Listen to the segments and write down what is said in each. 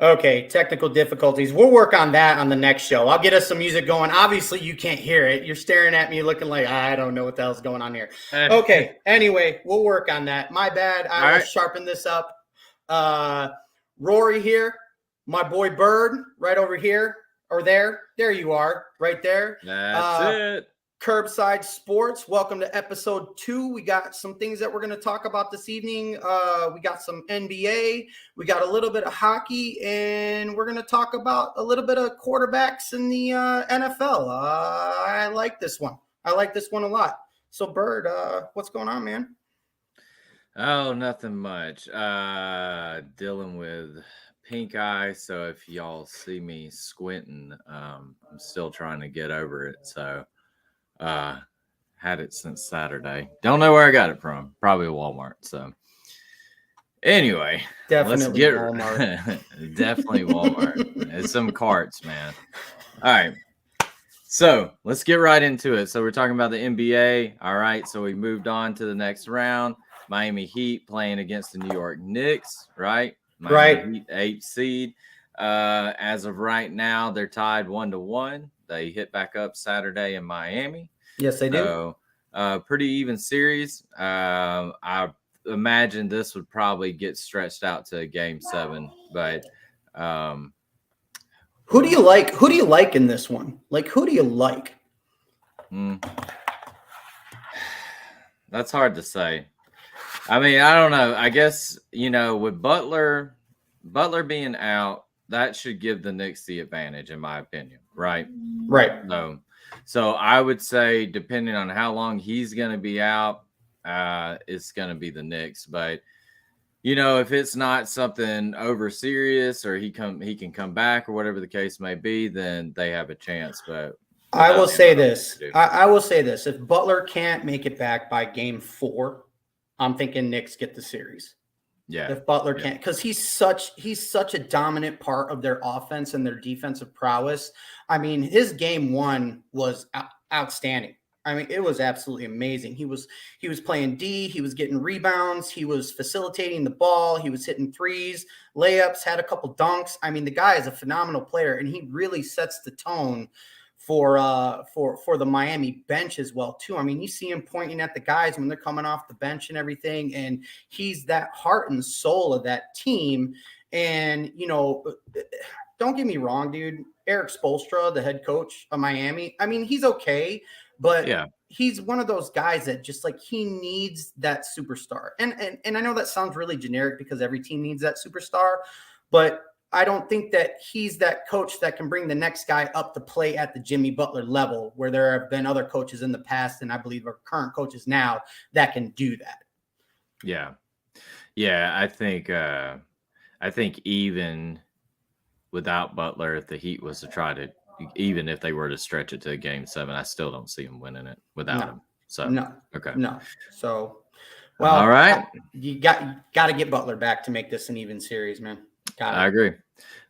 Okay, technical difficulties. We'll work on that on the next show. I'll get us some music going. Obviously, you can't hear it. You're staring at me looking like, I don't know what the hell's going on here. Okay, anyway, we'll work on that. My bad. I will sharpen this up. Rory here, my boy Bird, right over here or there. There you are, right there. That's it. Curbside Sports. Welcome to episode 2. We got some things that we're going to talk about this evening. We got some NBA. We got a little bit of hockey, and we're going to talk about a little bit of quarterbacks in the NFL. I like this one. I like this one a lot. So, Bird, what's going on, man? Oh, nothing much. Dealing with pink eye. So if y'all see me squinting, I'm still trying to get over it. So had it since Saturday. Don't know where I got it from. Probably Walmart. So anyway, definitely Walmart. Definitely Walmart. It's some carts, man. All right. So let's get right into it. So we're talking about the NBA. All right. So we moved on to the next round. Miami Heat playing against the New York Knicks, right? Miami Heat, 8th seed. As of right now, they're tied 1-1. They hit back up Saturday in Miami. Yes, they do. So, pretty even series. I imagine this would probably get stretched out to Game 7. But who do you like? Who do you like in this one? Like, who do you like? That's hard to say. I mean, I don't know. I guess, with Butler being out, that should give the Knicks the advantage, in my opinion, right? Right. So I would say, depending on how long he's going to be out, it's going to be the Knicks. But, if it's not something over serious or he can come back or whatever the case may be, then they have a chance. But I will say this. I will say this. If Butler can't make it back by Game 4, I'm thinking Knicks get the series. Yeah. If Butler can't, because he's such a dominant part of their offense and their defensive prowess. I mean, his Game 1 was outstanding. I mean, it was absolutely amazing. He was playing D. He was getting rebounds. He was facilitating the ball. He was hitting threes, layups, had a couple dunks. I mean, the guy is a phenomenal player, and he really sets the tone for the Miami bench as well too. I mean, you see him pointing at the guys when they're coming off the bench and everything, and he's that heart and soul of that team. And don't get me wrong, dude. Eric Spoelstra, the head coach of Miami, I mean, he's okay, but he's one of those guys that just like he needs that superstar. And I know that sounds really generic because every team needs that superstar, but I don't think that he's that coach that can bring the next guy up to play at the Jimmy Butler level, where there have been other coaches in the past, and I believe are current coaches now that can do that. Yeah. I think even without Butler, if the Heat was to try to, even if they were to stretch it to Game 7, I still don't see him winning it without him. So no. So, well, all right, you got to get Butler back to make this an even series, man. I agree.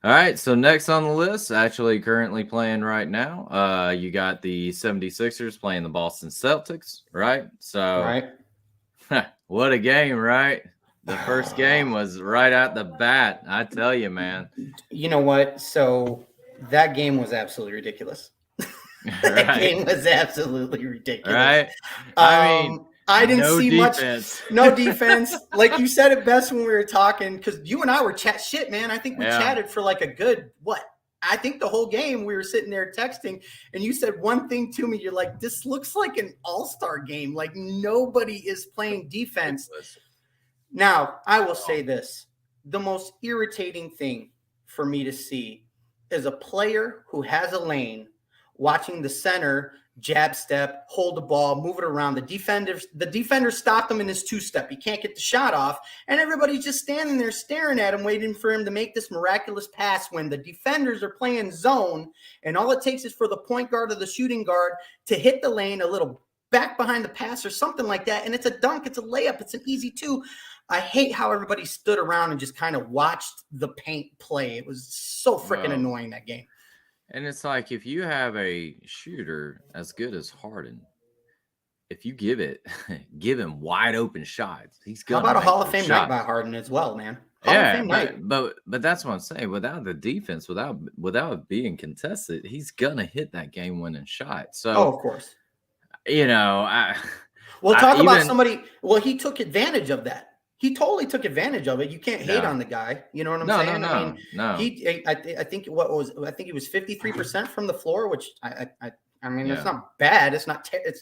All right, so next on the list, actually currently playing right now, you got the 76ers playing the Boston Celtics, right? So, what a game, right? The first game was right at the bat. I tell you, man. You know what? So that game was absolutely ridiculous. That game was absolutely ridiculous. Right? I mean, I didn't see defense. No defense. Like you said it best when we were talking, because you and I were shit, man. I think we chatted for like a good, I think the whole game we were sitting there texting, and you said one thing to me. You're like, this looks like an all-star game. Like nobody is playing defense. Now, I will say this. The most irritating thing for me to see is a player who has a lane watching the center jab step, hold the ball, move it around. The defender stopped him in his two-step. He can't get the shot off, and everybody's just standing there staring at him, waiting for him to make this miraculous pass when the defenders are playing zone, and all it takes is for the point guard or the shooting guard to hit the lane a little back behind the pass or something like that, and it's a dunk, it's a layup, it's an easy two. I hate how everybody stood around and just kind of watched the paint play. It was so freaking annoying, that game. And it's like, if you have a shooter as good as Harden, if you give him wide open shots, he's going. How about a Hall of Fame night by Harden as well, man? Hall of Yeah, Fame night. but that's what I'm saying. Without the defense, without being contested, he's gonna hit that game-winning shot. Oh, So of course. I Well, I talk about even somebody. Well, he took advantage of that. He totally took advantage of it. You can't hate yeah. on the guy. You know what I'm No, saying? I mean, no. I think I think he was 53% from the floor, which I mean, it's Yeah. not bad. It's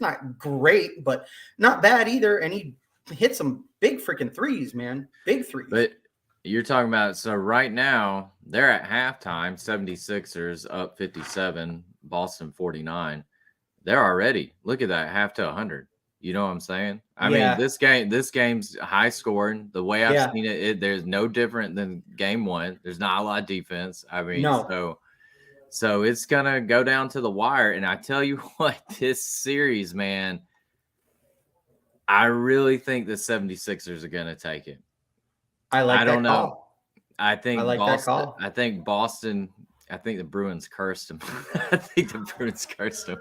not great, but not bad either. And he hit some big freaking threes, man. Big threes. But you're talking about, so right now they're at halftime, 76ers up 57, Boston 49. They're already, look at that, half to 100. You know what I'm saying? I mean, Yeah. this game's high scoring. The way I've Yeah. seen it, there's no different than game one. There's not a lot of defense. I mean, No. so it's gonna go down to the wire. And I tell you what, this series, man, I really think the 76ers are gonna take it. I like I don't that know. call. I I think like that Boston. call. I think Boston. I think the Bruins cursed him. I think the Bruins cursed him.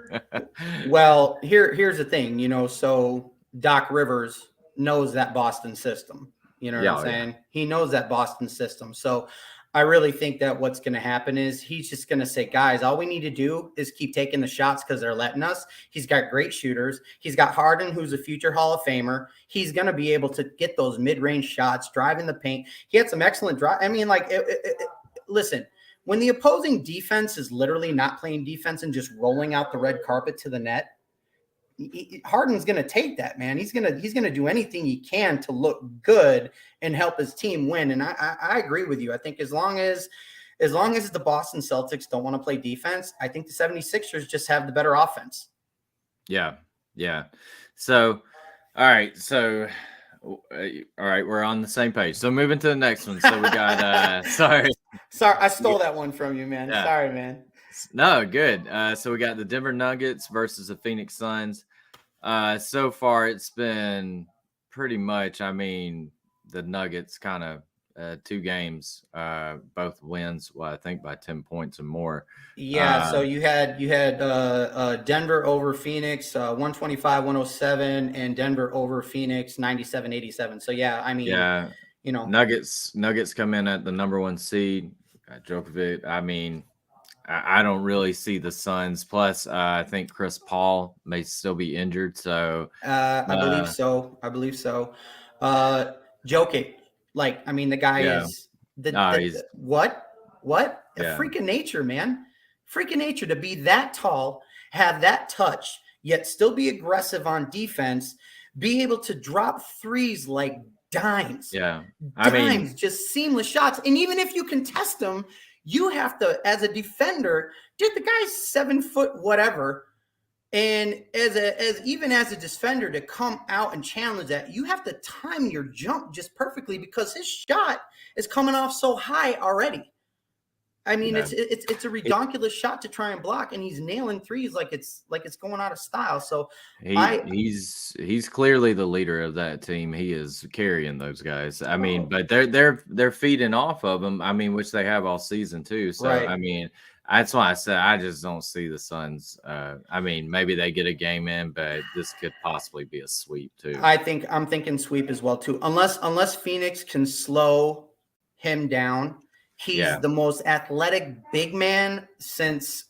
Well, here's the thing, so Doc Rivers knows that Boston system. You know what I'm Yeah, saying? He knows that Boston system. So I really think that what's going to happen is he's just going to say, guys, all we need to do is keep taking the shots because they're letting us. He's got great shooters. He's got Harden, who's a future Hall of Famer. He's going to be able to get those mid-range shots, drive in the paint. He had some excellent drive. I mean, like, listen, when the opposing defense is literally not playing defense and just rolling out the red carpet to the net, Harden's going to take that, man. He's going to do anything he can to look good and help his team win. And I agree with you. I think as long as the Boston Celtics don't want to play defense, I think the 76ers just have the better offense. Yeah. So, all right. So, all right, we're on the same page. So moving to the next one. So we got sorry, I stole that one from you, man. Yeah. Sorry, man. No, good. So we got the Denver Nuggets versus the Phoenix Suns. So far it's been pretty much, I mean, the Nuggets kind of 2 games, both wins, well, I think by 10 points or more. Yeah, so you had Denver over Phoenix 125-107 and Denver over Phoenix 97-87. So yeah, I mean, Yeah, Nuggets come in at the number 1 seed. Djokovic, I mean, I don't really see the Suns. Plus, I think Chris Paul may still be injured. So I believe so. Jokic, like, I mean, the guy is what? A freak of nature, man. Freak of nature to be that tall, have that touch, yet still be aggressive on defense, be able to drop threes like dimes. Yeah, I mean, just seamless shots. And even if you contest them, you have to, as a defender, dude, the guy's 7 foot whatever. And even as a defender to come out and challenge that, you have to time your jump just perfectly because his shot is coming off so high already. I mean, it's a redonkulous shot to try and block, and he's nailing threes like it's going out of style. So he's clearly the leader of that team. He is carrying those guys. I mean, but they're feeding off of him. I mean, which they have all season too. So right. I mean, that's why I said I just don't see the Suns. I mean, maybe they get a game in, but this could possibly be a sweep too. I'm thinking sweep as well too, unless Phoenix can slow him down. He's the most athletic big man since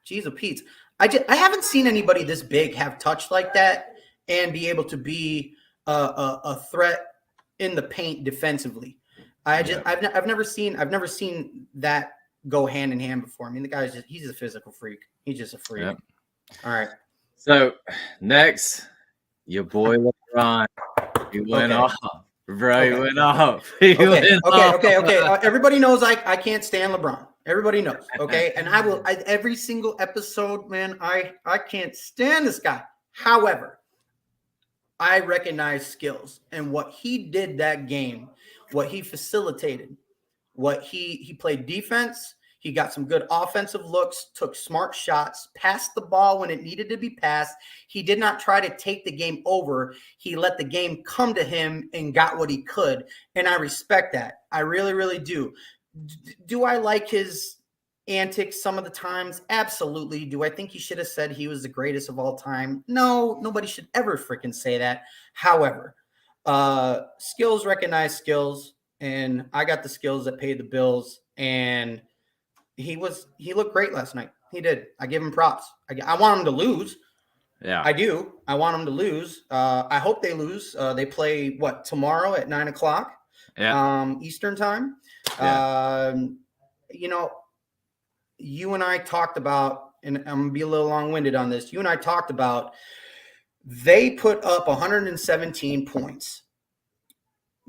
geez, Pete. I haven't seen anybody this big have touch like that and be able to be a threat in the paint defensively. I've never seen that go hand in hand before. I mean, the guy's he's a physical freak. He's just a freak. Yep. All right. So next, your boy LeBron. He went off. Bro, he went off. Okay. Everybody knows I can't stand LeBron. Everybody knows. Okay. And every single episode, man, I can't stand this guy. However, I recognize skills and what he did that game, what he facilitated, what he played defense. He got some good offensive looks, took smart shots, passed the ball when it needed to be passed. He did not try to take the game over. He let the game come to him and got what he could. And I respect that. I really, really do. Do I like his antics some of the times? Absolutely. Do I think he should have said he was the greatest of all time? No, nobody should ever freaking say that. However, Skills recognize skills, and I got the skills that pay the bills. And he looked great last night. He did. I give him props. I want him to lose. Yeah, I do. I want them to lose. I hope they lose. They play tomorrow at 9:00 Eastern time. Yeah. You know, you and I talked about, and I'm gonna be a little long-winded on this. You and I talked about they put up 117 points.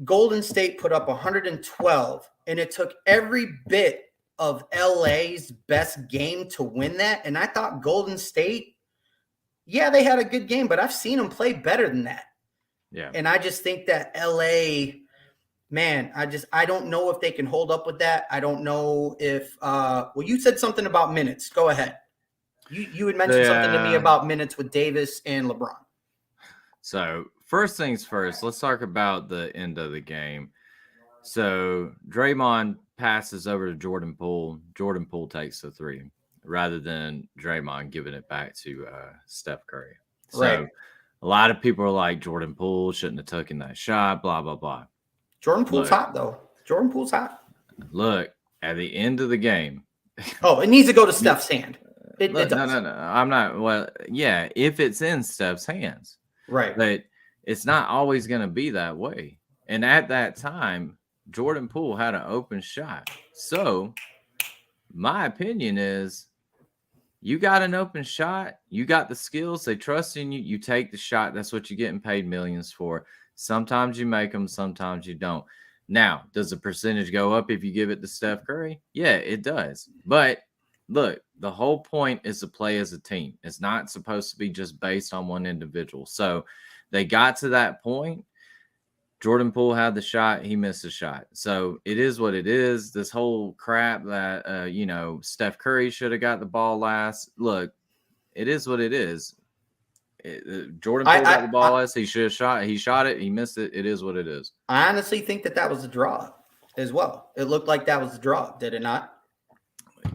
Golden State put up 112, and it took every bit of LA's best game to win that. And I thought Golden State, yeah, they had a good game, but I've seen them play better than that. Yeah. And I just think that LA, man, I don't know if they can hold up with that. I don't know if well, you said something about minutes. Go ahead. You had mentioned something to me about minutes with Davis and LeBron. So first things first, let's talk about the end of the game. So Draymond passes over to Jordan Poole. Jordan Poole takes the three rather than Draymond giving it back to Steph Curry. So Right. A lot of people are like, Jordan Poole shouldn't have taken that shot, blah, blah, blah. Jordan Poole's hot, though. Jordan Poole's hot. Look, at the end of the game. Oh, it needs to go to Steph's hand. It does. No. I'm not. Well, yeah, if it's in Steph's hands. Right. But it's not always going to be that way. And at that time, Jordan Poole had an open shot. So my opinion is you got an open shot. You got the skills. They trust in you. You take the shot. That's what you're getting paid millions for. Sometimes you make them. Sometimes you don't. Now, does the percentage go up if you give it to Steph Curry? Yeah, it does. But look, the whole point is to play as a team. It's not supposed to be just based on one individual. So they got to that point. Jordan Poole had the shot. He missed the shot. So it is what it is. This whole crap that, Steph Curry should have got the ball last. Look, it is what it is. Jordan Poole got the ball last. He should have shot. He shot it. He missed it. It is what it is. I honestly think that was a draw as well. It looked like that was a draw. Did it not?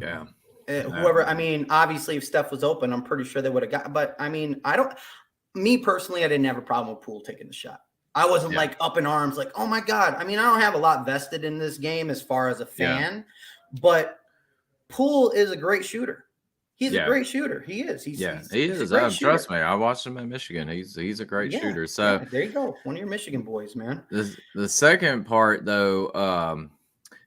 Yeah. Whoever, I mean, obviously, if Steph was open, I'm pretty sure they would have got. But I mean, me personally, I didn't have a problem with Poole taking the shot. I wasn't like up in arms, like, oh my God. I mean, I don't have a lot vested in this game as far as a fan, but Poole is a great shooter. He's a great shooter. He is. He is. Trust me. I watched him at Michigan. He's a great shooter. So there you go. One of your Michigan boys, man. The second part, though,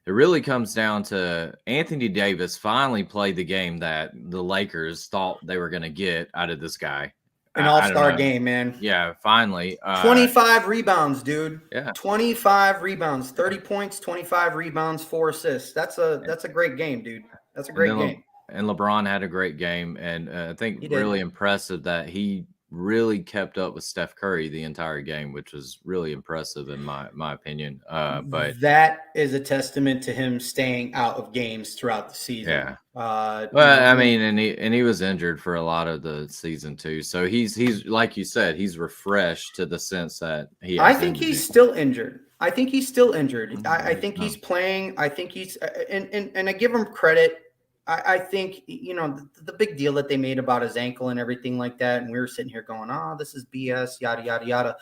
it really comes down to Anthony Davis finally played the game that the Lakers thought they were going to get out of this guy. An all-star game, man. Yeah, finally. 25 rebounds, dude. Yeah. 25 rebounds, 30 points, 25 rebounds, 4 assists. That's a great game, dude. That's a great game. And LeBron had a great game. And I think really impressive that he really kept up with Steph Curry the entire game, which was really impressive in my opinion. But that is a testament to him staying out of games throughout the season. Yeah. I mean, and he was injured for a lot of the season too. So he's like you said, he's refreshed to the sense that I think he's still injured. I think he's he's playing. I think he's and I give him credit. I think, the big deal that they made about his ankle and everything like that, and we were sitting here going, oh, this is BS, yada, yada, yada.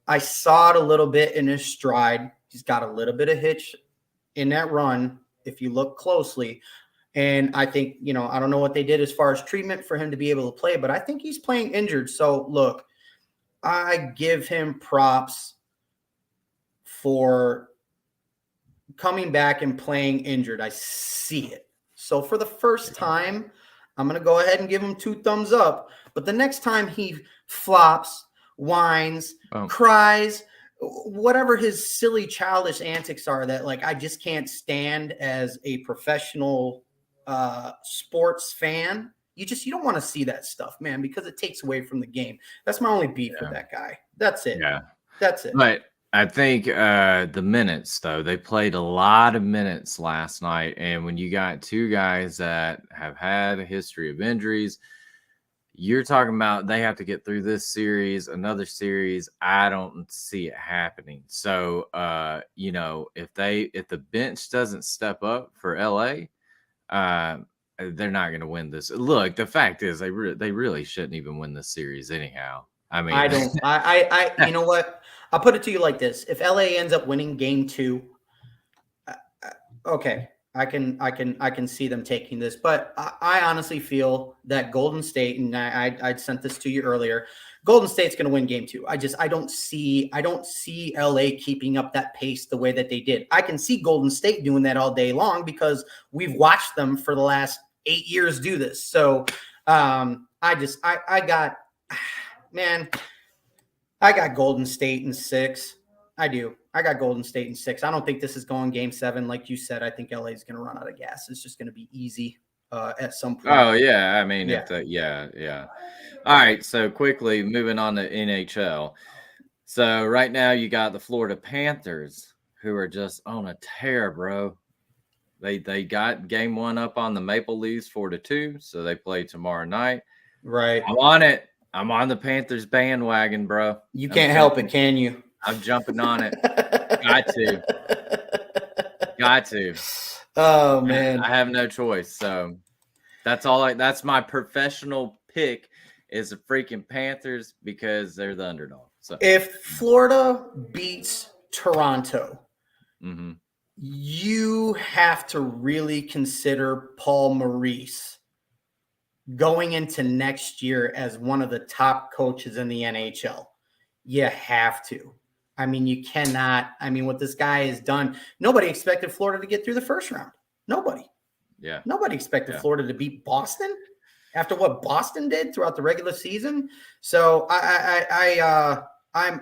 I saw it a little bit in his stride. He's got a little bit of hitch in that run, if you look closely. And I think, I don't know what they did as far as treatment for him to be able to play, but I think he's playing injured. So, look, I give him props for coming back and playing injured. I see it. So for the first time, I'm going to go ahead and give him 2 thumbs up. But the next time he flops, whines, cries, whatever his silly childish antics are that I just can't stand as a professional sports fan, you don't want to see that stuff, man, because it takes away from the game. That's my only beef with that guy. That's it. Yeah. That's it. But I think the minutes, though, they played a lot of minutes last night. And when you got 2 guys that have had a history of injuries, you're talking about they have to get through this series, another series. I don't see it happening. So, if the bench doesn't step up for LA, they're not going to win this. Look, the fact is they really shouldn't even win this series anyhow. I mean, I don't. I you know what? I'll put it to you like this: if LA ends up winning Game 2, okay, I can see them taking this. But I honestly feel that Golden State, and I sent this to you earlier. Golden State's going to win Game 2. I don't see LA keeping up that pace the way that they did. I can see Golden State doing that all day long because we've watched them for the last 8 years do this. So I got man, I got Golden State in 6. I do. I got Golden State in 6. I don't think this is going Game 7, like you said. I think LA is going to run out of gas. It's just going to be easy at some point. Oh yeah, I mean, Yeah. yeah. All right, so quickly moving on to NHL. So right now you got the Florida Panthers, who are just on a tear, bro. They got Game 1 up on the Maple Leafs 4-2, so they play tomorrow night. Right. I'm on it. I'm on the Panthers bandwagon, bro. You can't help it, can you? I'm jumping on it. Got to. Oh man, I have no choice. So that's my professional pick is the freaking Panthers because they're the underdog. So if Florida beats Toronto, mhm. you have to really consider Paul Maurice going into next year as one of the top coaches in the NHL. You have to. I mean, you cannot. I mean, what this guy has done, nobody expected Florida to get through the first round. Nobody. Yeah. Nobody expected Florida to beat Boston after what Boston did throughout the regular season. So I'm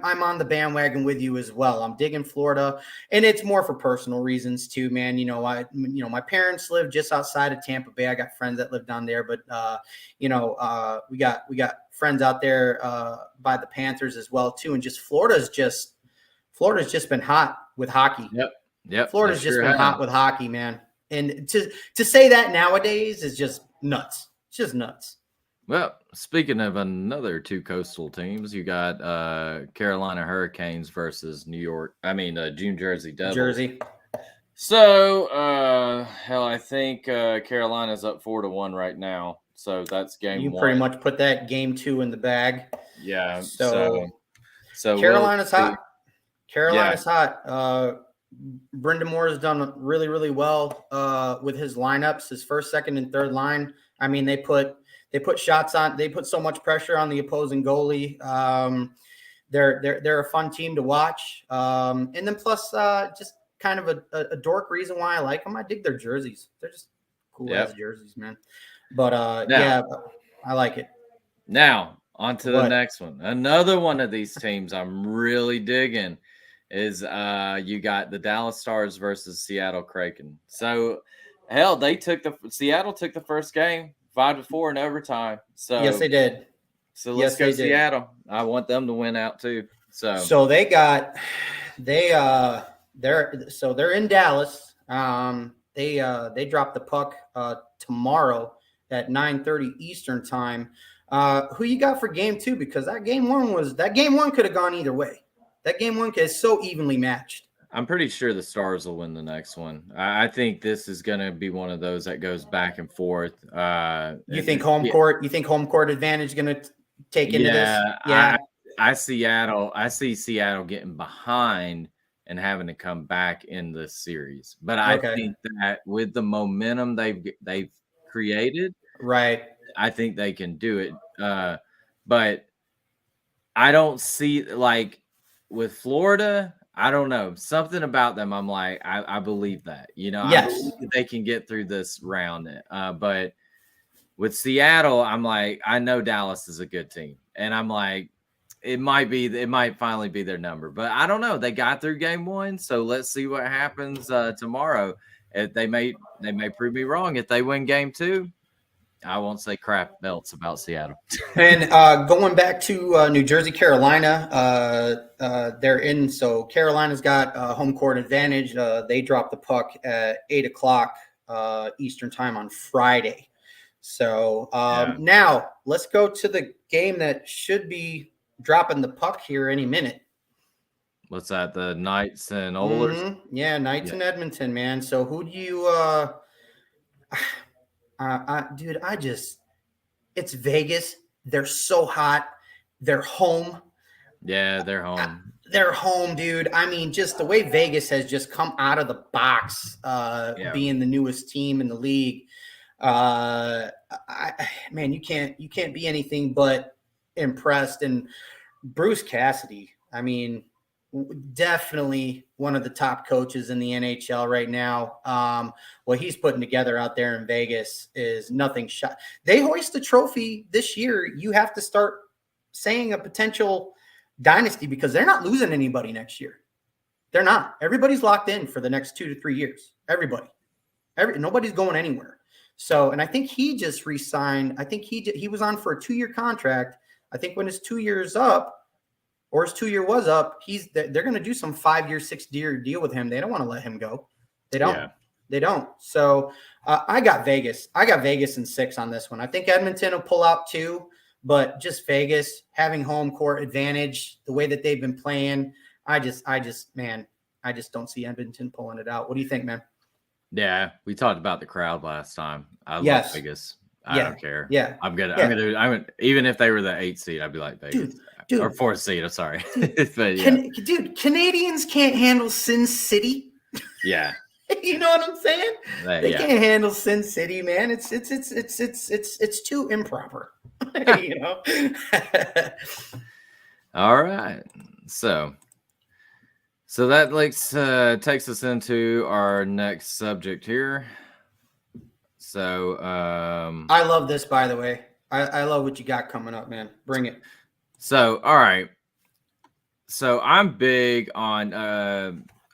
on the bandwagon with you as well. I'm digging Florida, and it's more for personal reasons too, man. My parents live just outside of Tampa Bay. I got friends that live down there, but we got friends out there by the Panthers as well too. And just Florida's just been hot with hockey. Yep. Florida's just been hot with hockey, man. And to say that nowadays is just nuts. It's just nuts. Well, speaking of another 2 coastal teams, you got Carolina Hurricanes versus New Jersey Devils. Jersey. So, I think Carolina's up 4-1 right now. So that's Game 1. You pretty much put that Game 2 in the bag. Yeah. So Carolina's hot. Carolina's hot. Brendan Moore has done really, really well with his lineups, his first, second, and third line. I mean, they put shots on. They put so much pressure on the opposing goalie. They're a fun team to watch. And then plus, just kind of a dork reason why I like them. I dig their jerseys. They're just cool ass jerseys, man. But I like it. Now on to the next one. Another one of these teams I'm really digging is you got the Dallas Stars versus Seattle Kraken. So hell, Seattle took the first game 5-4 in overtime. So yes, they did. So let's go Seattle. I want them to win out too. So they're in Dallas. They drop the puck tomorrow at 9:30 Eastern time. Who you got for Game 2? Because that Game 1 could have gone either way. That Game 1 is so evenly matched. I'm pretty sure the Stars will win the next one. I think this is going to be one of those that goes back and forth. You think home court advantage is going to take into this? Yeah. I see Seattle getting behind and having to come back in the series. But I think that with the momentum they've created, right, I think they can do it. But I don't see with Florida, I don't know. Something about them, I'm like, I believe that. I believe that they can get through this round. But with Seattle, I'm like, I know Dallas is a good team. And I'm like, it might finally be their number. But I don't know. They got through Game 1, so let's see what happens tomorrow. They may prove me wrong. If they win Game 2, I won't say crap else about Seattle. And going back to New Jersey, Carolina, they're in. So Carolina's got home court advantage. They dropped the puck at 8:00 Eastern time on Friday. So now let's go to the game that should be dropping the puck here any minute. What's that? The Knights and Oilers? Mm-hmm. Yeah, Knights and Edmonton, man. So who do you dude, it's Vegas. They're so hot. They're home. Yeah, they're home. They're home, dude. I mean, just the way Vegas has just come out of the box, being the newest team in the league. Man, you can't be anything but impressed. And Bruce Cassidy, I mean, definitely one of the top coaches in the NHL right now. What he's putting together out there in Vegas is nothing shot. They hoist the trophy this year. You have to start saying a potential dynasty because they're not losing anybody next year. They're not. Everybody's locked in for the next 2 to 3 years. Everybody. Nobody's going anywhere. So, and I think he just re-signed. I think he was on for a 2-year contract. I think when his 2 years up, or his 2 year was up, they're going to do some 5-year, 6-year deal with him. They don't want to let him go. They don't. Yeah. They don't. So I got Vegas. I got Vegas in 6 on this one. I think Edmonton will pull out 2. But just Vegas having home court advantage, the way that they've been playing, I just don't see Edmonton pulling it out. What do you think, man? Yeah, we talked about the crowd last time. I love Vegas. I don't care. Yeah, I'm gonna even if they were the 8th seed, I'd be like Vegas. Dude, or 4th seed. I'm sorry, but dude, Canadians can't handle Sin City. Yeah. You know what I'm saying? They can't handle Sin City, man. It's too improper. You know. All right. So that takes us into our next subject here. So I love this, by the way. I love what you got coming up, man. Bring it. So all right. So I'm big on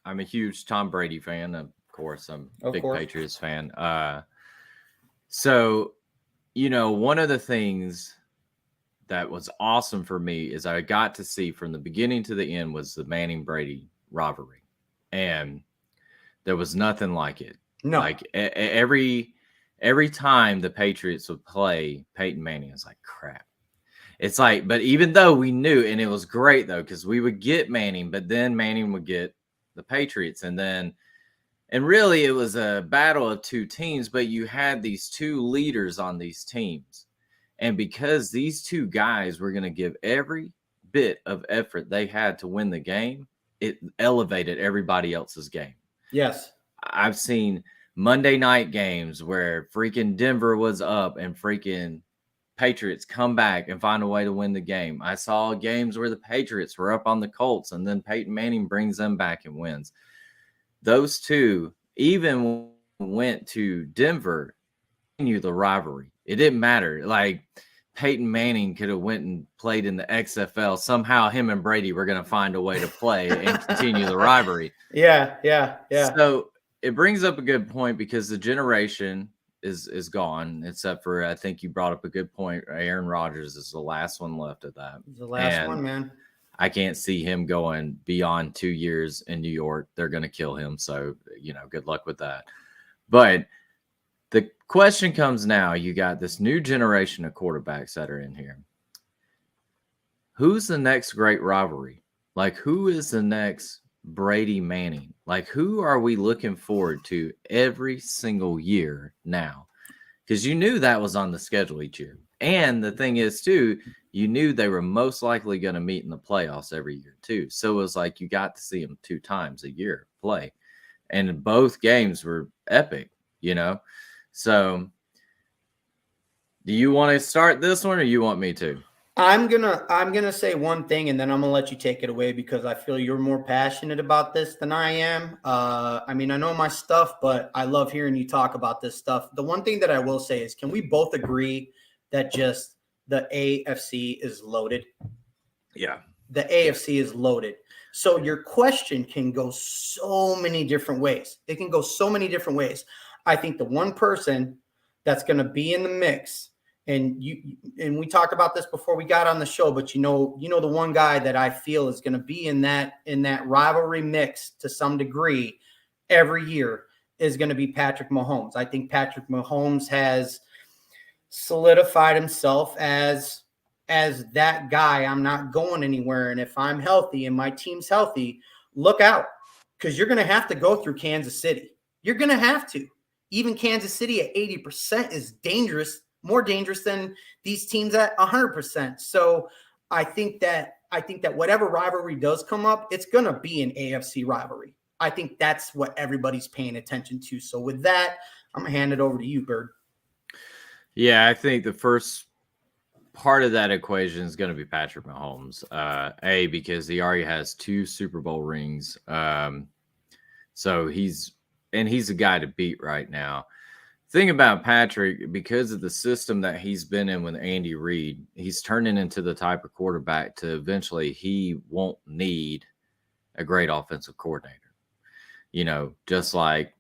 I'm a huge Tom Brady fan. Of course, I'm a big Patriots fan. So, you know, one of the things that was awesome for me is I got to see from the beginning to the end was the Manning Brady rivalry. And there was nothing like it. No. Like every time the Patriots would play Peyton Manning, it's like crap. It's like, but even though we knew, and it was great though, because we would get Manning, but then Manning would get the Patriots. And really it was a battle of 2 teams, but you had these 2 leaders on these teams. And because these 2 guys were going to give every bit of effort they had to win the game, it elevated everybody else's game. Yes. I've seen Monday night games where freaking Denver was up and freaking Patriots come back and find a way to win the game. I saw games where the Patriots were up on the Colts and then Peyton Manning brings them back and wins. Those 2 even went to Denver, continue the rivalry. It didn't matter. Like Peyton Manning could have went and played in the XFL. Somehow him and Brady were going to find a way to play and continue the rivalry. Yeah. So it brings up a good point because the generation is gone, except for, I think you brought up a good point. Aaron Rodgers is the last one left of that. The last one, man. I can't see him going beyond 2 years in New York. They're going to kill him. So, you know, good luck with that. But the question comes now. You got this new generation of quarterbacks that are in here. Who's the next great rivalry? Like, who is the next Brady Manning? Like, who are we looking forward to every single year now? Because you knew that was on the schedule each year. And the thing is, too, you knew they were most likely going to meet in the playoffs every year, too. So it was like you got to see them 2 times a year play. And both games were epic, you know? So do you want to start this one or you want me to? I'm gonna say one thing and then I'm gonna let you take it away because I feel you're more passionate about this than I am. I mean, I know my stuff, but I love hearing you talk about this stuff. The one thing that I will say is, can we both agree that just the AFC is loaded? Yeah. The AFC is loaded. So your question can go so many different ways. It can go so many different ways. I think the one person that's going to be in the mix, and we talked about this before we got on the show, but you know the one guy that I feel is going to be in that rivalry mix to some degree every year is going to be Patrick Mahomes. I think Patrick Mahomes has solidified himself as that guy. I'm not going anywhere, and if I'm healthy and my team's healthy, look out, because you're going to have to go through Kansas City. You're going to have to. Even Kansas City at 80% is dangerous, more dangerous than these teams at 100%. So I think that I think that whatever rivalry does come up, it's going to be an AFC rivalry. I think that's what everybody's paying attention to. So with that, I'm going to hand it over to you, Bird. Yeah, I think the first part of that equation is going to be Patrick Mahomes. Because he already has 2 Super Bowl rings. So he's a guy to beat right now. Thing about Patrick, because of the system that he's been in with Andy Reid, he's turning into the type of quarterback to eventually he won't need a great offensive coordinator. Just like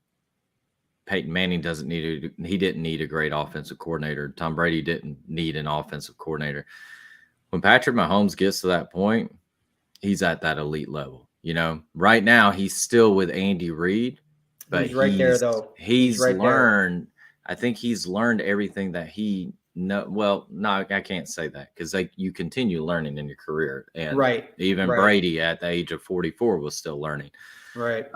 Peyton Manning he didn't need a great offensive coordinator. Tom Brady didn't need an offensive coordinator. When Patrick Mahomes gets to that point, he's at that elite level. Right now he's still with Andy Reid, but he's right there though. He's right learned there. I think he's learned everything that he know. Well, no, I can't say that because you continue learning in your career, and even Brady at the age of 44 was still learning. Right.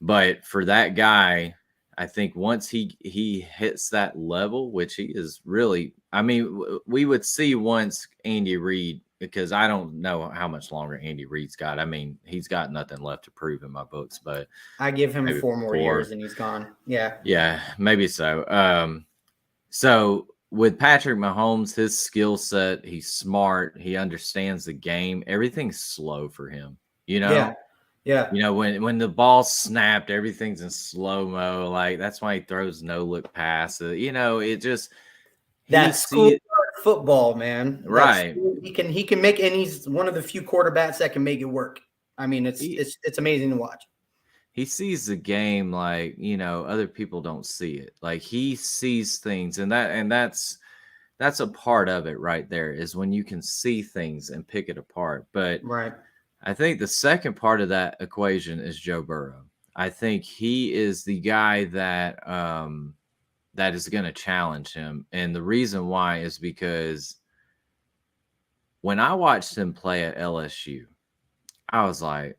But for that guy, I think once he hits that level, which he is really, I mean, we would see once Andy Reid, because I don't know how much longer Andy Reid's got. I mean, he's got nothing left to prove in my books, but I give him 4 more years and he's gone. Yeah. Yeah, maybe so. So with Patrick Mahomes, his skill set, he's smart. He understands the game. Everything's slow for him, Yeah. Yeah. When the ball snapped, everything's in slow-mo. Like, that's why he throws no-look passes. It just that's schoolyard football, man. Right. He can make, and he's one of the few quarterbacks that can make it work. I mean, it's amazing to watch. He sees the game like, other people don't see it. Like, he sees things, and that's a part of it right there, is when you can see things and pick it apart. But right. I think the second part of that equation is Joe Burrow. I think he is the guy that that is going to challenge him. And the reason why is because when I watched him play at LSU, I was like,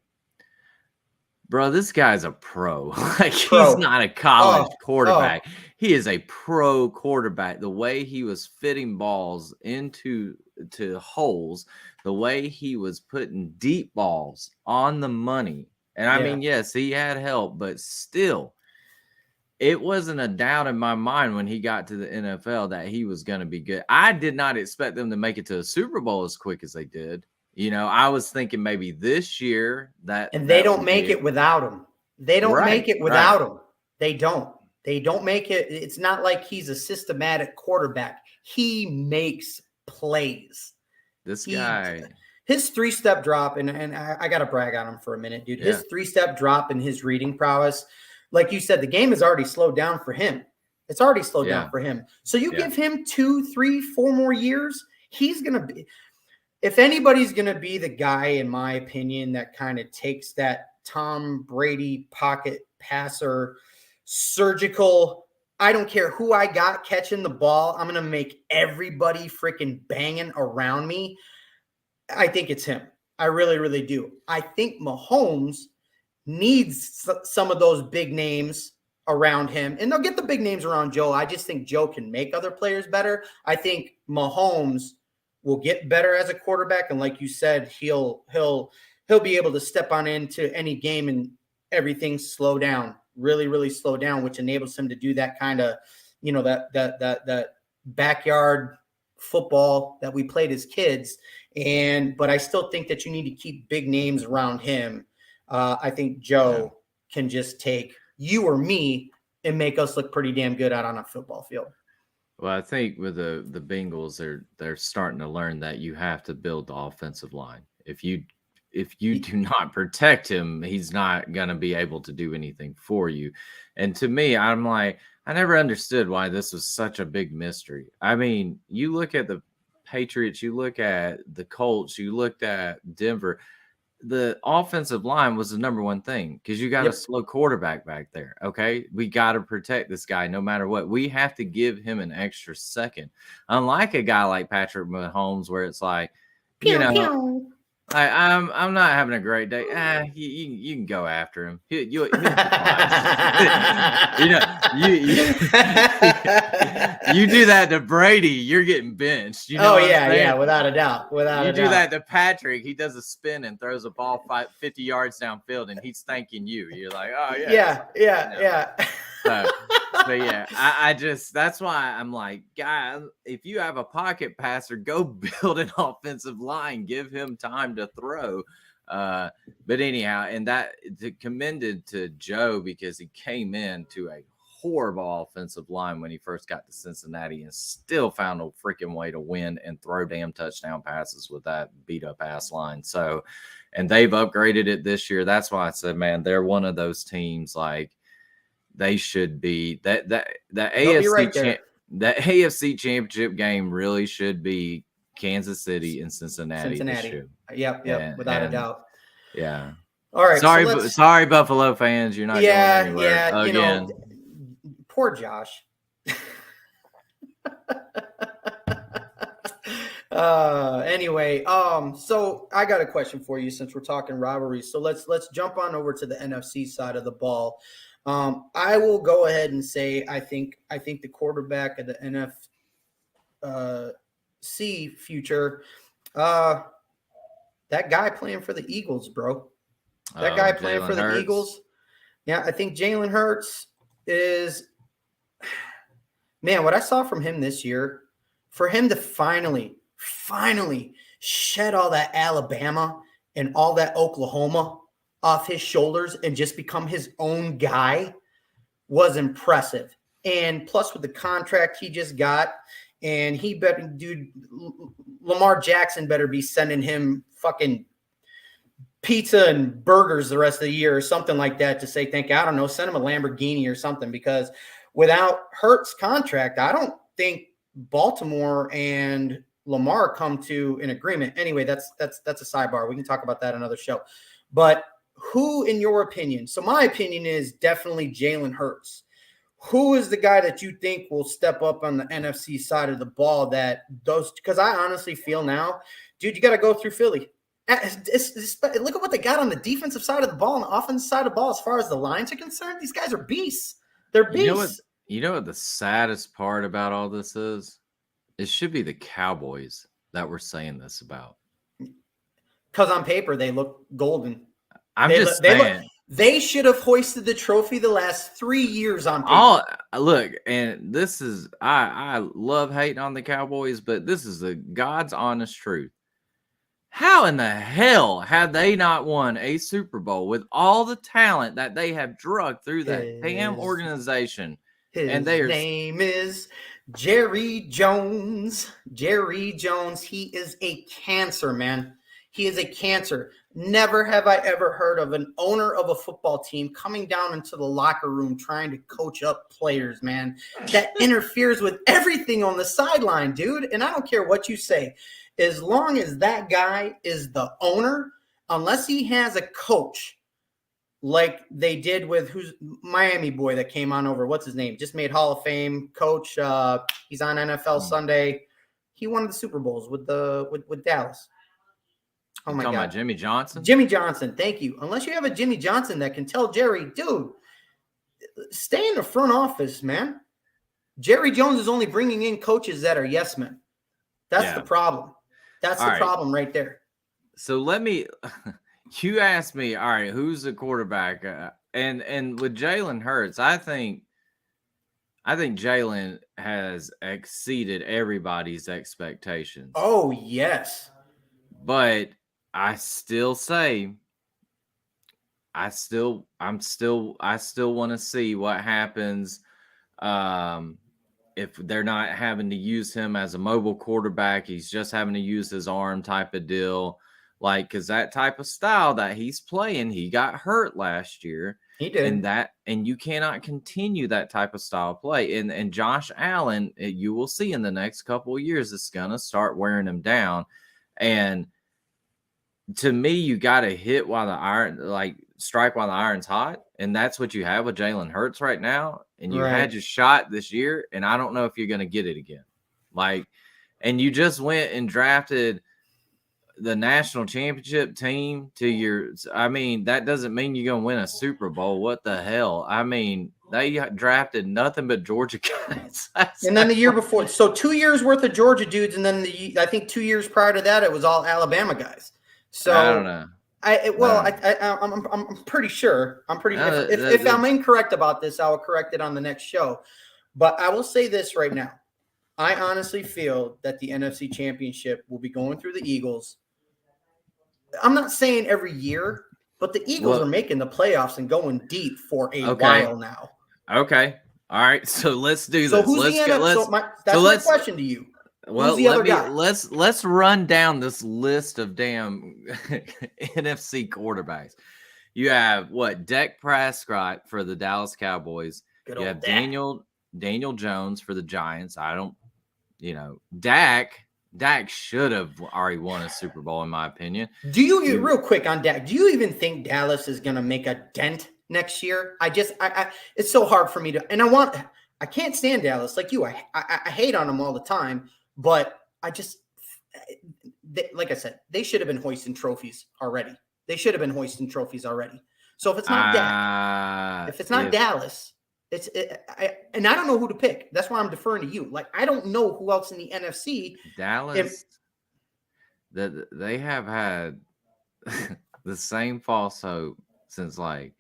bro, this guy's a pro. Like, he's not a college quarterback. He is a pro quarterback. The way he was fitting balls into holes, the way he was putting deep balls on the money. And I mean, yes, he had help, but still, it wasn't a doubt in my mind when he got to the NFL that he was going to be good. I did not expect them to make it to a Super Bowl as quick as they did. I was thinking maybe this year and they don't make it without him. They don't make it without him. They don't make it. It's not like he's a systematic quarterback. He makes plays. This guy, his 3-step drop, and I got to brag on him for a minute, dude. His 3-step drop and his reading prowess, like you said, the game has already slowed down for him. It's already slowed down for him. So you give him 2, 3, 4 more years, he's going to be, if anybody's going to be the guy, in my opinion, that kind of takes that Tom Brady pocket passer, surgical, I don't care who I got catching the ball, I'm going to make everybody freaking banging around me. I think it's him. I really, really do. I think Mahomes needs some of those big names around him, and they'll get the big names around Joe. I just think Joe can make other players better. I think Mahomes will get better as a quarterback, and like you said, he'll be able to step on into any game and everything slow down, really, really slow down, which enables him to do that kind of, that backyard football that we played as kids. But I still think that you need to keep big names around him. I think Joe can just take you or me and make us look pretty damn good out on a football field. Well, I think with the Bengals, they're starting to learn that you have to build the offensive line. If you do not protect him, he's not going to be able to do anything for you. And to me, I'm like, I never understood why this was such a big mystery. I mean, you look at the Patriots, you look at the Colts, you looked at Denver. The offensive line was the number one thing because you got a slow quarterback back there. Okay. We got to protect this guy no matter what. We have to give him an extra second. Unlike a guy like Patrick Mahomes, where it's like, pew, pew. I'm not having a great day. You can go after him. He'll be fine. You do that to Brady, you're getting benched. You know what I'm saying? without a doubt. You do that to Patrick, he does a spin and throws a ball 50 yards downfield, and he's thanking you. You're like, oh yeah. So, but yeah, I just that's why I'm like, guys, if you have a pocket passer, go build an offensive line, give him time to throw. But anyhow, and that commended to Joe because he came in to a horrible offensive line when he first got to Cincinnati and still found a freaking way to win and throw damn touchdown passes with that beat up ass line. So, and they've upgraded it this year. That's why I said, man, they're one of those teams like. They should be the AFC championship game really should be Kansas City and Cincinnati. Yep, without a doubt. Yeah. All right. Sorry, Buffalo fans, you're not going anywhere again. Poor Josh. Anyway, so I got a question for you since we're talking rivalries. So let's jump on over to the NFC side of the ball. I will go ahead and say I think the quarterback of the NFC future, that guy playing for the Eagles, bro. That guy playing for the Eagles. Yeah, I think Jalen Hurts is, man, what I saw from him this year, for him to finally shed all that Alabama and all that Oklahoma off his shoulders and just become his own guy was impressive. And plus with the contract he just got, and he better, dude, Lamar Jackson better be sending him fucking pizza and burgers the rest of the year or something like that to say thank you. I don't know, send him a Lamborghini or something, because without Hurts' contract, I don't think Baltimore and Lamar come to an agreement. Anyway, that's a sidebar. We can talk about that another show. But who, in your opinion, so my opinion is definitely Jalen Hurts. Who is the guy that you think will step up on the NFC side of the ball that does? Because I honestly feel now, dude, you got to go through Philly. Look at what they got on the defensive side of the ball and the offensive side of the ball as far as the lines are concerned. These guys are beasts. They're beasts. You know what the saddest part about all this is? It should be the Cowboys that we're saying this about. Because on paper, they look golden. They should have hoisted the trophy the last 3 years on paper. Look, and this is I love hating on the Cowboys, but this is the God's honest truth. How in the hell have they not won a Super Bowl with all the talent that they have drugged through that damn organization? His name is Jerry Jones. Jerry Jones. He is a cancer, man. He is a cancer. Never have I ever heard of an owner of a football team coming down into the locker room trying to coach up players, man. That interferes with everything on the sideline, dude. And I don't care what you say. As long as that guy is the owner, unless he has a coach like they did with who's Miami boy that came on over. What's his name? Just made Hall of Fame coach. He's on NFL Sunday. He won the Super Bowls with Dallas. Oh my God. About Jimmy Johnson? Jimmy Johnson. Thank you. Unless you have a Jimmy Johnson that can tell Jerry, dude, stay in the front office, man. Jerry Jones is only bringing in coaches that are yes men. That's the problem. That's the problem right there. So you asked me, all right, who's the quarterback? And with Jalen Hurts, I think Jalen has exceeded everybody's expectations. Oh, yes. But I still say I still want to see what happens if they're not having to use him as a mobile quarterback. He's just having to use his arm type of deal. Like, because that type of style that he's playing, he got hurt last year. He did. And you cannot continue that type of style of play. And Josh Allen, you will see in the next couple of years, it's going to start wearing him down. And to me, you got to strike while the iron's hot. And that's what you have with Jalen Hurts right now. And you had your shot this year. And I don't know if you're going to get it again. And you just went and drafted the national championship team to your, I mean, that doesn't mean you're going to win a Super Bowl. What the hell? I mean, they drafted nothing but Georgia guys. And then the year before, so 2 years worth of Georgia dudes, and then I think 2 years prior to that, it was all Alabama guys. So I don't know. I'm pretty sure. If I'm incorrect about this, I will correct it on the next show. But I will say this right now. I honestly feel that the NFC Championship will be going through the Eagles. I'm not saying every year, but the Eagles are making the playoffs and going deep for a while now. Okay. All right. So let's do this. So who's the NFC? That's my question to you. Well, let's run down this list of damn NFC quarterbacks. You have Dak Prescott for the Dallas Cowboys. You have Daniel Jones for the Giants. Dak should have already won a Super Bowl, in my opinion. Do you real quick on Dak? Do you even think Dallas is going to make a dent next year? It's so hard for me to, and I can't stand Dallas like you. I hate on them all the time, but like I said, they should have been hoisting trophies already. So if it's not Dallas, and I don't know who to pick. That's why I'm deferring to you. Like, I don't know who else in the NFC. Dallas, they have had the same false hope since like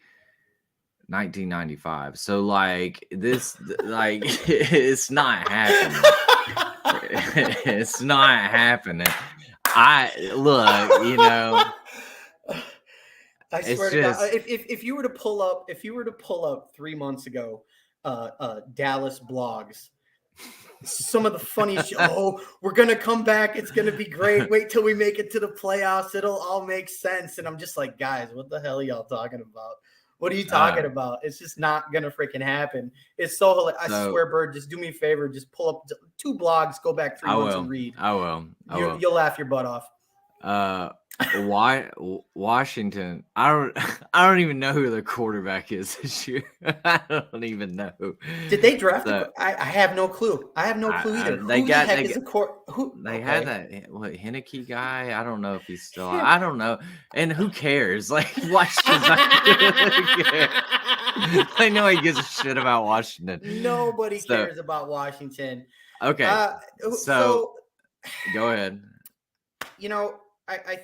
1995. So like this, like it's not happening. It's not happening. I swear to God, if you were to pull up 3 months ago, Dallas blogs, some of the funniest. We're gonna come back. It's gonna be great. Wait till we make it to the playoffs. It'll all make sense. And I'm just like, guys, what the hell are y'all talking about? What are you talking about? It's just not gonna freaking happen. It's so I swear, Bird, just do me a favor. Just pull up 2 blogs. Go back 3 months and read. I will. You'll laugh your butt off. Why Washington? I don't even know who their quarterback is this year. I don't even know. Did they draft? I have no clue. I have no clue either. They had that Heineke guy. I don't know if he's still. I don't know. And who cares? Like Washington's I know he gives a shit about Washington. Nobody cares about Washington. Okay. So go ahead. I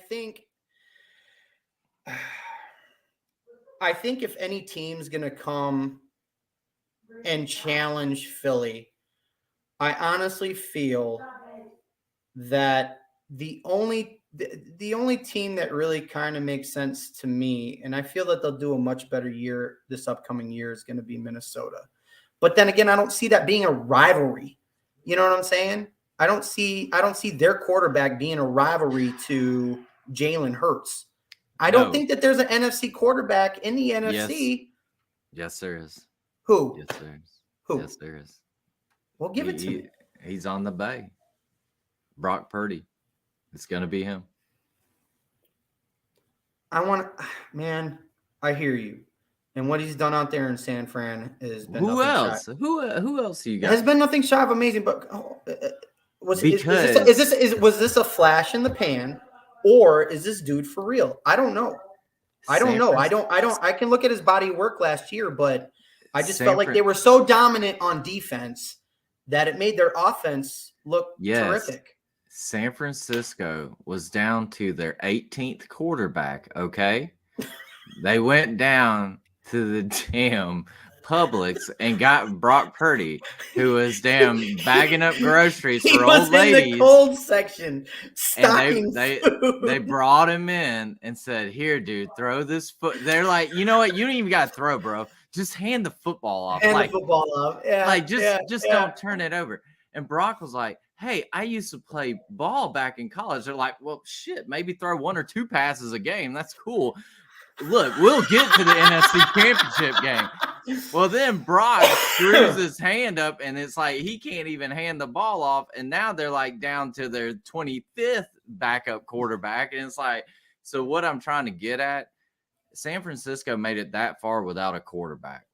think if any team's going to come and challenge Philly, I honestly feel that the only team that really kind of makes sense to me, and I feel that they'll do a much better year this upcoming year, is going to be Minnesota. But then again, I don't see that being a rivalry. You know what I'm saying? I don't see their quarterback being a rivalry to Jalen Hurts. I don't think that there's an NFC quarterback in the NFC. Yes, there is. Who? Yes, there is. Who? Yes, there is. Well, give it to me. He's on the bay. Brock Purdy. It's going to be him. I hear you. And what he's done out there in San Fran has been who else? Who else you got? Has been nothing shy of amazing, but was this a flash in the pan, or is this dude for real? I don't know. I can look at his body of work last year, but I just felt like they were so dominant on defense that it made their offense look terrific. San Francisco was down to their 18th quarterback. Okay. They went down to the damn Publix and got Brock Purdy, who was damn bagging up groceries for old ladies. In the cold section, stocking food. They brought him in and said, "Here, dude, throw this foot." They're like, "You know what? You don't even got to throw, bro. Just hand the football off. The football off. Yeah. Just don't turn it over." And Brock was like, "Hey, I used to play ball back in college." They're like, "Well, shit, maybe throw 1 or 2 passes a game. That's cool. Look, we'll get to the NFC Championship game." Well, then Brock screws his hand up, and it's like he can't even hand the ball off. And now they're like down to their 25th backup quarterback. And it's like, so what I'm trying to get at, San Francisco made it that far without a quarterback.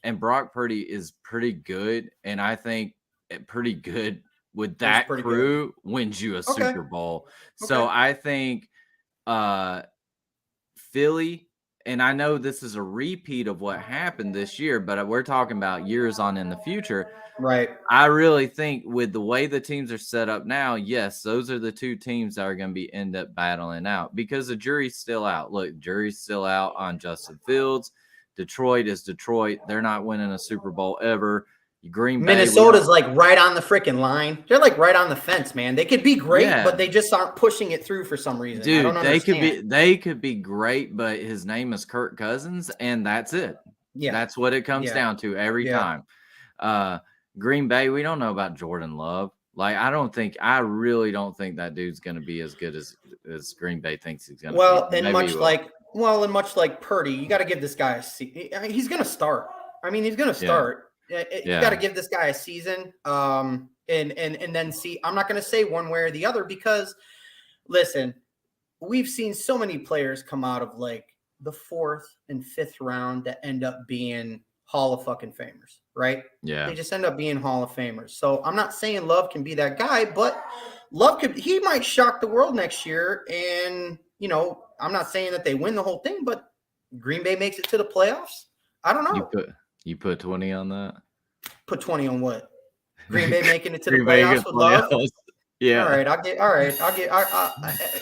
And Brock Purdy is pretty good. And I think pretty good with that pretty crew wins you a Super Bowl. So I think Philly, and I know this is a repeat of what happened this year, but we're talking about years on in the future. Right. I really think with the way the teams are set up now, yes, those are the two teams that are going to end up battling out because the jury's still out. Look, jury's still out on Justin Fields. Detroit is Detroit. They're not winning a Super Bowl ever. Green Bay, Minnesota's like right on the freaking line. They're like right on the fence, man. They could be great, but they just aren't pushing it through for some reason. Dude, I don't understand. they could be great, but his name is Kirk Cousins, and that's it. Yeah, that's what it comes down to every time. Green Bay, we don't know about Jordan Love. Like, I really don't think that dude's going to be as good as Green Bay thinks he's going to be. And much like Purdy, you got to give this guy a season. He's going to start. I mean, he's going to start. You got to give this guy a season, and then see. I'm not going to say one way or the other because, listen, we've seen so many players come out of like the 4th and 5th round that end up being Hall of fucking Famers, right? Yeah, they just end up being Hall of Famers. So I'm not saying Love can be that guy, but he might shock the world next year. And I'm not saying that they win the whole thing, but Green Bay makes it to the playoffs. I don't know. You put 20 on that? Put 20 on what? Green Bay making it to the playoffs with Love? Yeah. All right.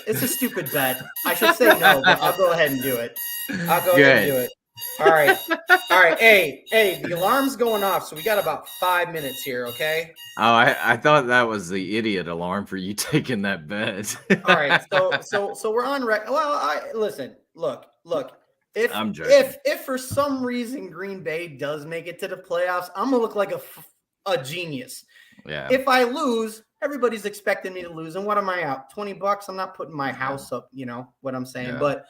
It's a stupid bet. I should say no, but I'll go ahead and do it. All right. Hey, the alarm's going off, so we got about 5 minutes here, okay? Oh, I thought that was the idiot alarm for you taking that bet. All right. So we're on record. Well, listen, look. I'm joking. If for some reason Green Bay does make it to the playoffs, I'm gonna look like a genius. Yeah. If I lose, everybody's expecting me to lose. And what am I out? $20? I'm not putting my house up, you know what I'm saying? Yeah. But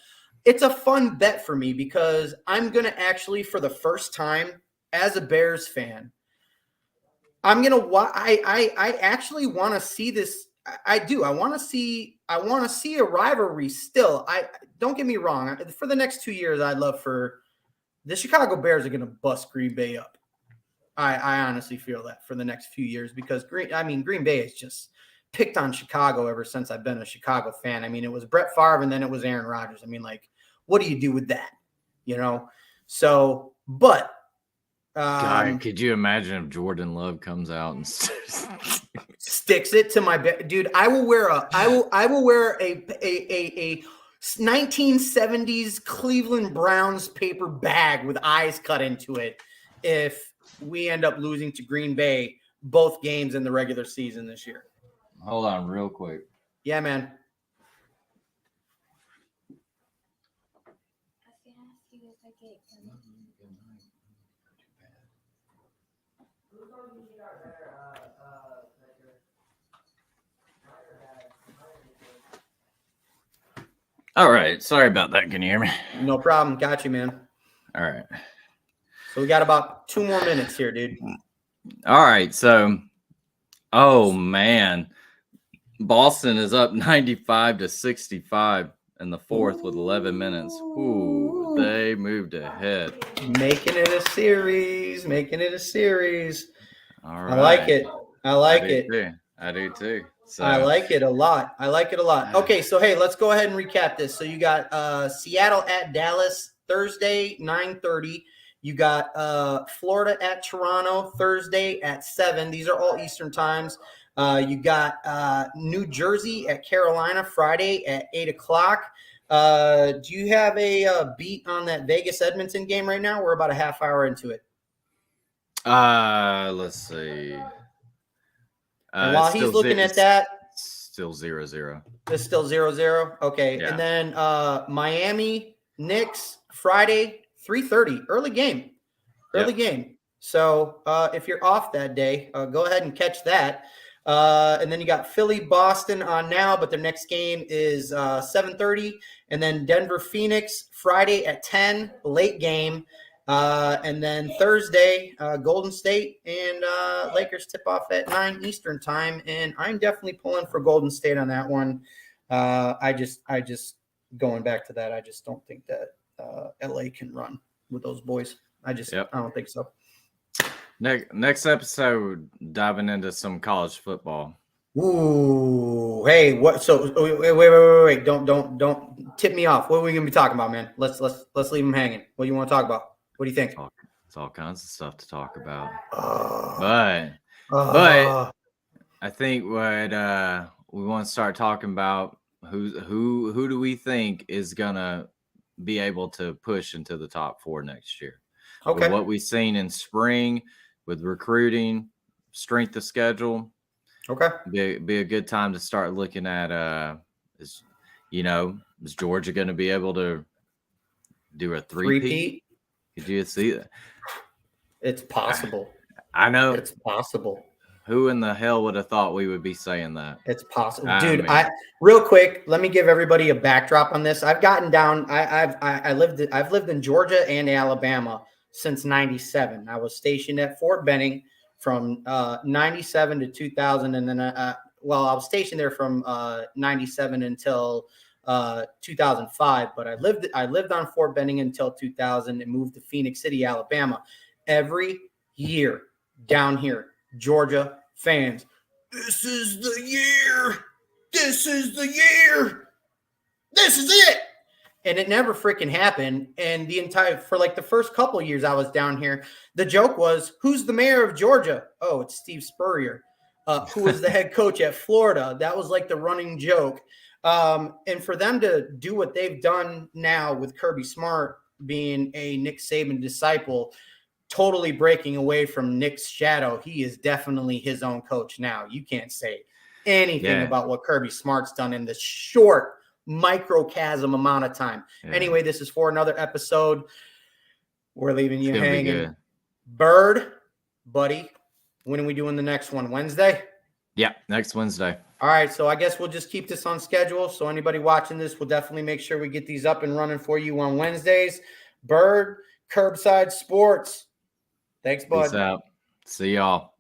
it's a fun bet for me because I'm gonna actually, for the first time as a Bears fan, I actually want to see this. I do. I want to see a rivalry still. Don't get me wrong. For the next 2 years, I'd love for the Chicago Bears are going to bust Green Bay up. I honestly feel that for the next few years because Green Bay has just picked on Chicago ever since I've been a Chicago fan. I mean, it was Brett Favre and then it was Aaron Rodgers. I mean, like, what do you do with that? So, but. God, could you imagine if Jordan Love comes out and sticks it to my dude? I will wear a 1970s Cleveland Browns paper bag with eyes cut into it if we end up losing to Green Bay both games in the regular season this year. Hold on real quick. Yeah, man. All right. Sorry about that. Can you hear me? No problem. Got you, man. All right. So we got about 2 more minutes here, dude. All right. So, oh, man. Boston is up 95-65 in the 4th with 11 minutes. Ooh, they moved ahead. Making it a series. All right. I like it. I do too. So. I like it a lot. Okay, so hey, let's go ahead and recap this. So you got Seattle at Dallas Thursday 9:30. You got Florida at Toronto Thursday at 7. These are all Eastern times. You got New Jersey at Carolina Friday at 8 o'clock. Do you have a beat on that Vegas Edmonton game right now? We're about a half hour into it. Let's see. And while he's looking at that, still 0-0. It's still 0-0. Okay. Yeah. And then Miami Knicks Friday 3:30. Early game. So if you're off that day, go ahead and catch that. And then you got Philly Boston on now, but their next game is 7:30. And then Denver Phoenix Friday at 10, late game. And then Thursday, Golden State and Lakers tip off at 9 Eastern time. And I'm definitely pulling for Golden State on that one. I just going back to that, I just don't think that LA can run with those boys. I don't think so. Next episode, diving into some college football. Ooh, hey, what? So wait. Don't tip me off. What are we gonna be talking about, man? Let's leave them hanging. What do you want to talk about? What do you think? It's all kinds of stuff to talk about. Uh, But I think what we want to start talking about who do we think is gonna be able to push into the top 4 next year? okay. With what we've seen in spring with recruiting, strength of schedule. Okay. Be a good time to start looking at is Georgia going to be able to do a three-peat? Could you see that? It's possible. I know. It's possible. Who in the hell would have thought we would be saying that? It's possible, dude. Real quick, let me give everybody a backdrop on this. I've gotten down. I've lived in Georgia and Alabama since '97. I was stationed at Fort Benning from '97 to 2000, and then I was stationed there from '97 until 2005. But I lived on Fort Benning until 2000 and moved to Phoenix City, Alabama. Every year down here, Georgia fans, this is the year. This is the year. This is it. And it never freaking happened. And for like the first couple of years I was down here, the joke was, who's the mayor of Georgia? Oh, it's Steve Spurrier. Who was the head coach at Florida? That was like the running joke. And for them to do what they've done now with Kirby Smart being a Nick Saban disciple, totally breaking away from Nick's shadow. He is definitely his own coach now. You can't say anything about what Kirby Smart's done in this short microcosm amount of time. Yeah. Anyway, this is for another episode. We're leaving you hanging. Bird, buddy, when are we doing the next one? Wednesday? Yeah, next Wednesday. All right, so I guess we'll just keep this on schedule. So anybody watching this, we'll definitely make sure we get these up and running for you on Wednesdays. Bird, Curbside Sports. Thanks, bud. Peace out. See y'all.